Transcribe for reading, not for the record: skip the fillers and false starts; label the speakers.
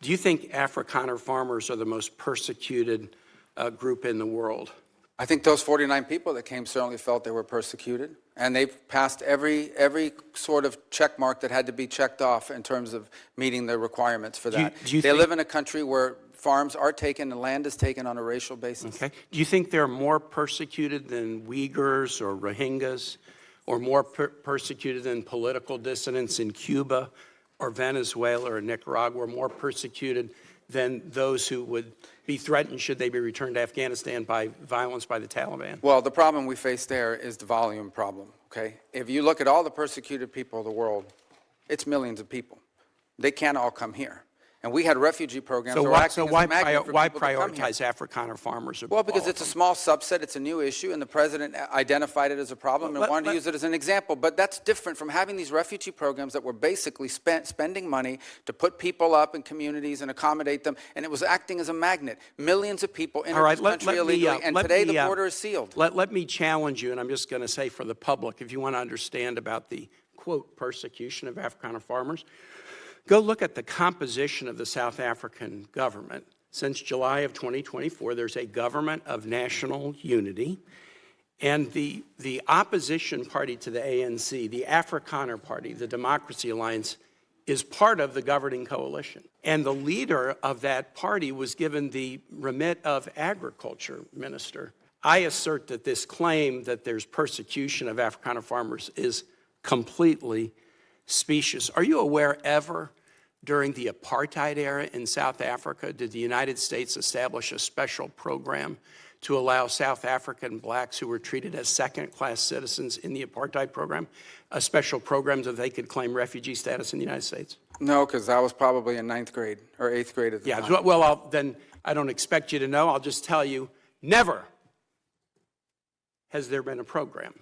Speaker 1: Do you think Afrikaner farmers are the most persecuted group in the world?
Speaker 2: I think those 49 people that came certainly felt they were persecuted, and they've passed every sort of check mark that had to be checked off in terms of meeting the requirements for that. They live in a country where farms are taken and land is taken on a racial basis.
Speaker 1: Okay. Do you think they're more persecuted than Uyghurs or Rohingyas, or more persecuted than political dissidents in Cuba or Venezuela or Nicaragua, or more persecuted than those who would be threatened should they be returned to Afghanistan by violence by the Taliban?
Speaker 2: Well, the problem we face there is the volume problem, okay? If you look at all the persecuted people of the world, it's millions of people. They can't all come here. And we had refugee programs.
Speaker 1: So why prioritize Afrikaner farmers?
Speaker 2: Well, because it's a small subset, it's a new issue, and the president identified it as a problem and wanted to use it as an example. But that's different from having these refugee programs that were basically spending money to put people up in communities and accommodate them, and it was acting as a magnet. Millions of people enter this country illegally, and today the border is sealed.
Speaker 1: Let me challenge you, and I'm just going to say for the public, if you want to understand about the, quote, persecution of Afrikaner farmers, go look at the composition of the South African government. Since July of 2024, there's a government of national unity, and the opposition party to the ANC, the Afrikaner Party, the Democracy Alliance, is part of the governing coalition. And the leader of that party was given the remit of agriculture minister. I assert that this claim that there's persecution of Afrikaner farmers is completely specious. Are you aware ever during the apartheid era in South Africa, did the United States establish a special program to allow South African blacks who were treated as second-class citizens in the apartheid program, a special program so they could claim refugee status in the United States?
Speaker 2: No, because I was probably in 9th grade or 8th grade at the time.
Speaker 1: Yeah, well, then I don't expect you to know. I'll just tell you, never has there been a program.